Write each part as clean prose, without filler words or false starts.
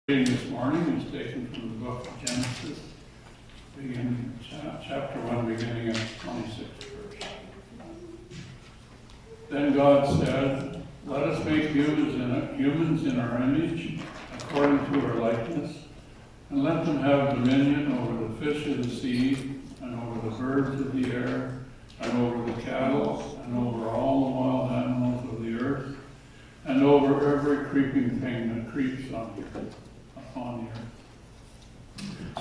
Reading this morning is taken from the book of Genesis, beginning chapter 1, beginning at 26th verse. Then God said, "Let us make humans in our image, according to our likeness, and let them have dominion over the fish of the sea, and over the birds of the air, and over the cattle, and over all the wild animals of the earth, and over every creeping thing that creeps on the earth."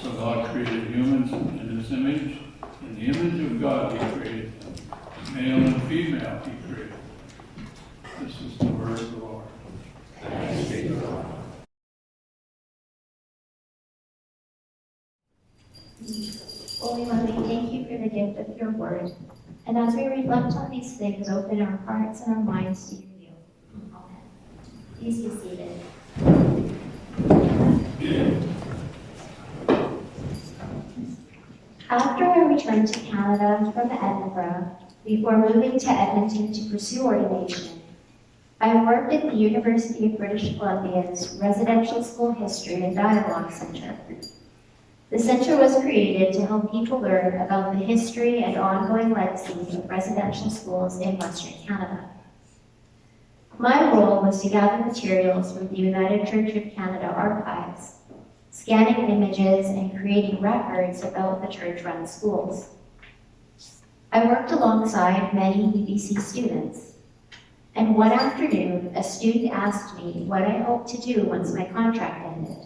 So God created humans in His image. In the image of God He created them. Male and female He created them. This is the word of the Lord. Thanks be to God. Holy Mother, we thank you for the gift of your word. And as we reflect on these things, open our hearts and our minds to your view. Amen. Please be seated. After I returned to Canada from Edinburgh, before moving to Edmonton to pursue ordination, I worked at the University of British Columbia's Residential School History and Dialogue Center. The center was created to help people learn about the history and ongoing legacy of residential schools in Western Canada. My role was to gather materials from the United Church of Canada archives, scanning images and creating records about the church-run schools. I worked alongside many UBC students, and one afternoon, a student asked me what I hoped to do once my contract ended.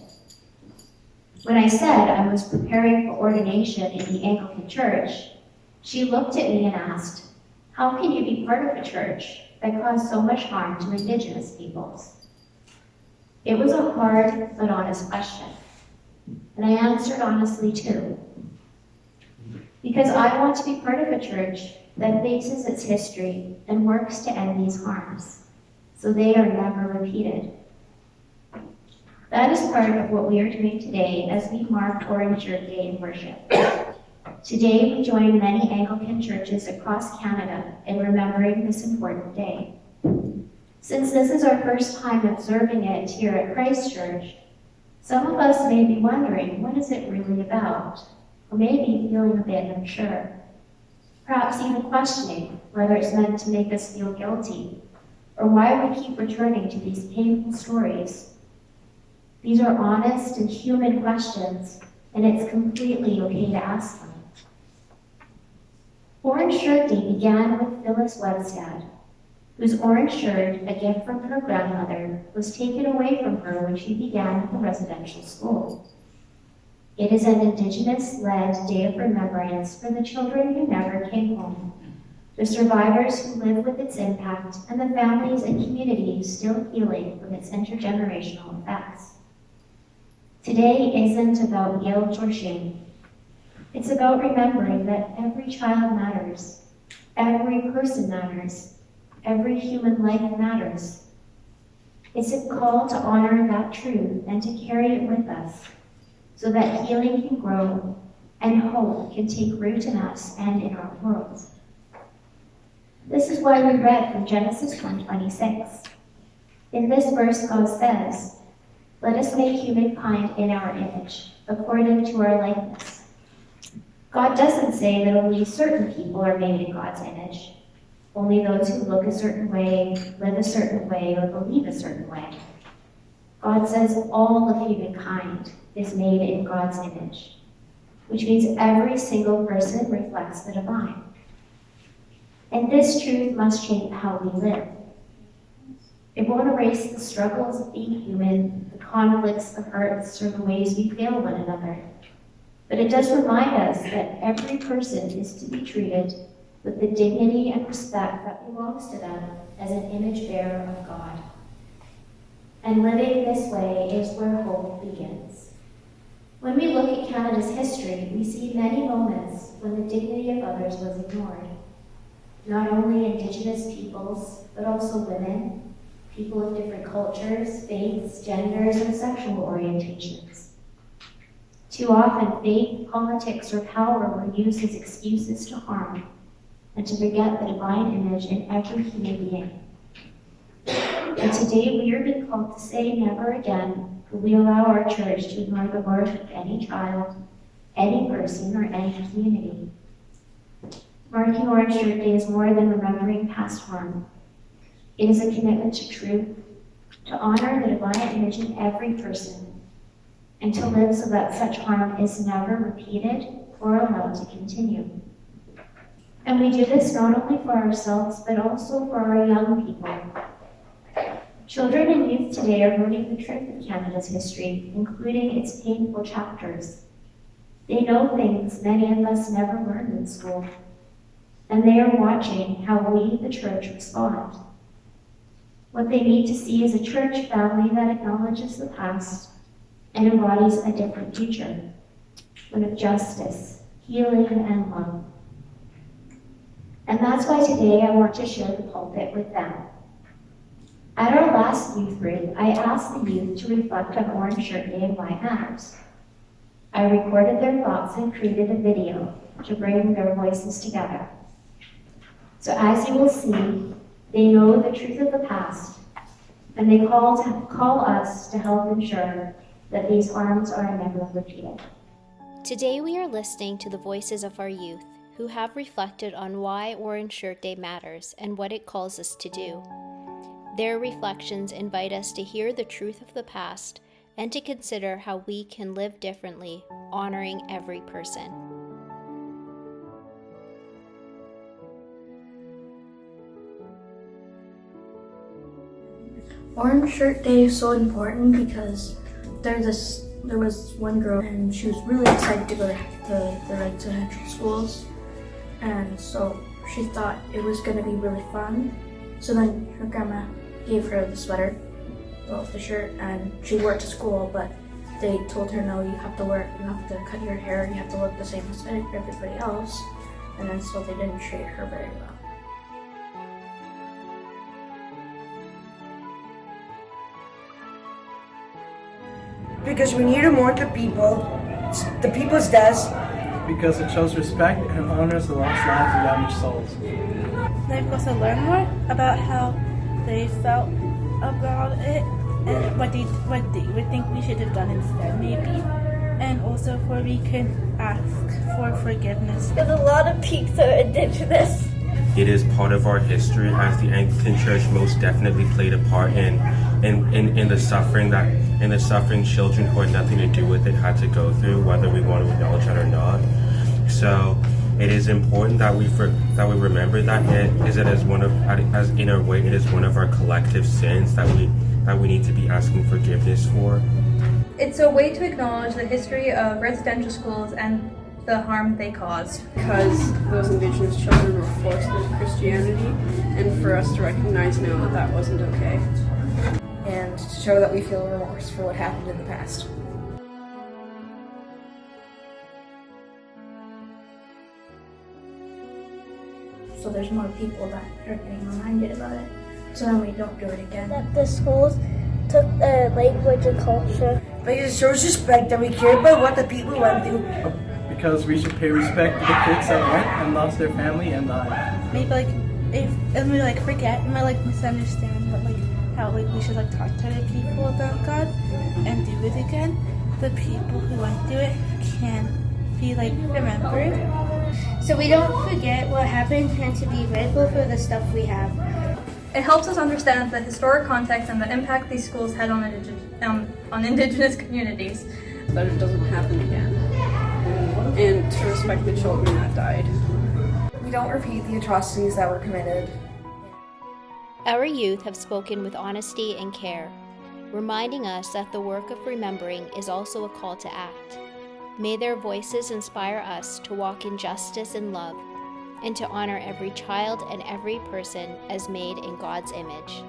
When I said I was preparing for ordination in the Anglican Church, she looked at me and asked, "How can you be part of a church that caused so much harm to Indigenous peoples?" It was a hard but honest question, and I answered honestly too. Because I want to be part of a church that faces its history and works to end these harms, so they are never repeated. That is part of what we are doing today as we mark Orange Shirt Day in worship. Today we join many Anglican churches across Canada in remembering this important day. Since this is our first time observing it here at Christ Church, some of us may be wondering, what is it really about? Or maybe feeling a bit unsure. Perhaps even questioning whether it's meant to make us feel guilty, or why we keep returning to these painful stories. These are honest and human questions, and it's completely okay to ask them. Orange Shirt Day began with Phyllis Webstad, whose orange shirt, a gift from her grandmother, was taken away from her when she began the residential school. It is an Indigenous-led day of remembrance for the children who never came home, the survivors who live with its impact, and the families and communities still healing from its intergenerational effects. Today isn't about guilt or shame. It's about remembering that every child matters, every person matters, every human life matters. It's a call to honor that truth and to carry it with us so that healing can grow and hope can take root in us and in our world. This is why we read from Genesis 1:26. In this verse, God says, "Let us make humankind in our image, according to our likeness." God doesn't say that only certain people are made in God's image, only those who look a certain way, live a certain way, or believe a certain way. God says all of humankind is made in God's image, which means every single person reflects the divine. And this truth must shape how we live. It won't erase the struggles of being human, the conflicts, the hurts, or the ways we fail one another. But it does remind us that every person is to be treated with the dignity and respect that belongs to them as an image bearer of God. And living this way is where hope begins. When we look at Canada's history, we see many moments when the dignity of others was ignored. Not only Indigenous peoples, but also women, people of different cultures, faiths, genders, and sexual orientations. Too often, faith, politics, or power were used as excuses to harm and to forget the divine image in every human being. And today we are being called to say never again will we allow our church to ignore the worth of any child, any person, or any community? Marking Orange Shirt Day is more than remembering past harm. It is a commitment to truth, to honor the divine image in every person, and to live so that such harm is never repeated or allowed to continue. And we do this not only for ourselves, but also for our young people. Children and youth today are learning the truth of Canada's history, including its painful chapters. They know things many of us never learned in school, and they are watching how we, the church, respond. What they need to see is a church family that acknowledges the past and embodies a different future, one of justice, healing, and love. And that's why today I want to share the pulpit with them. At our last youth group, I asked the youth to reflect on Orange Shirt Day and why it matters. I recorded their thoughts and created a video to bring their voices together. So as you will see, they know the truth of the past, and they call us to help ensure that these harms are never repeated. Today we are listening to the voices of our youth who have reflected on why Orange Shirt Day matters and what it calls us to do. Their reflections invite us to hear the truth of the past and to consider how we can live differently, honoring every person. Orange Shirt Day is so important because there was one girl and she was really excited to go to the residential schools, and so she thought it was going to be really fun. So then her grandma gave her the sweater, well, the shirt, and she wore it to school, but they told her, no, you have to cut your hair, you have to look the same as everybody else, and then so they didn't treat her very well. Because we need to mourn the people's deaths. Because it shows respect and honors the lost lives of damaged souls. They got to learn more about how they felt about it and what they would think we should have done instead, maybe. And also where we can ask for forgiveness. There's a lot of peaks that are indigenous. It is part of our history, as the Anglican Church most definitely played a part in the suffering children who had nothing to do with it had to go through, whether we want to acknowledge that or not. So it is important that we remember that it is one of our collective sins that we need to be asking forgiveness for. It's a way to acknowledge the history of residential schools and the harm they caused. Because those Indigenous children were forced into Christianity, and for us to recognize now that that wasn't okay. And to show that we feel remorse for what happened in the past. So there's more people that are getting reminded about it, so then we don't do it again. That the schools took language and culture. But it shows respect that we care about what the people went through. Because we should pay respect to the kids that went and lost their family and died. Maybe we forget and misunderstand, but how we should talk to other people about God and do it again. The people who went through it can be remembered. So we don't forget what happened and to be grateful for the stuff we have. It helps us understand the historic context and the impact these schools had on Indigenous communities. That it doesn't happen again. And to respect the children that died. We don't repeat the atrocities that were committed. Our youth have spoken with honesty and care, reminding us that the work of remembering is also a call to act. May their voices inspire us to walk in justice and love, and to honor every child and every person as made in God's image.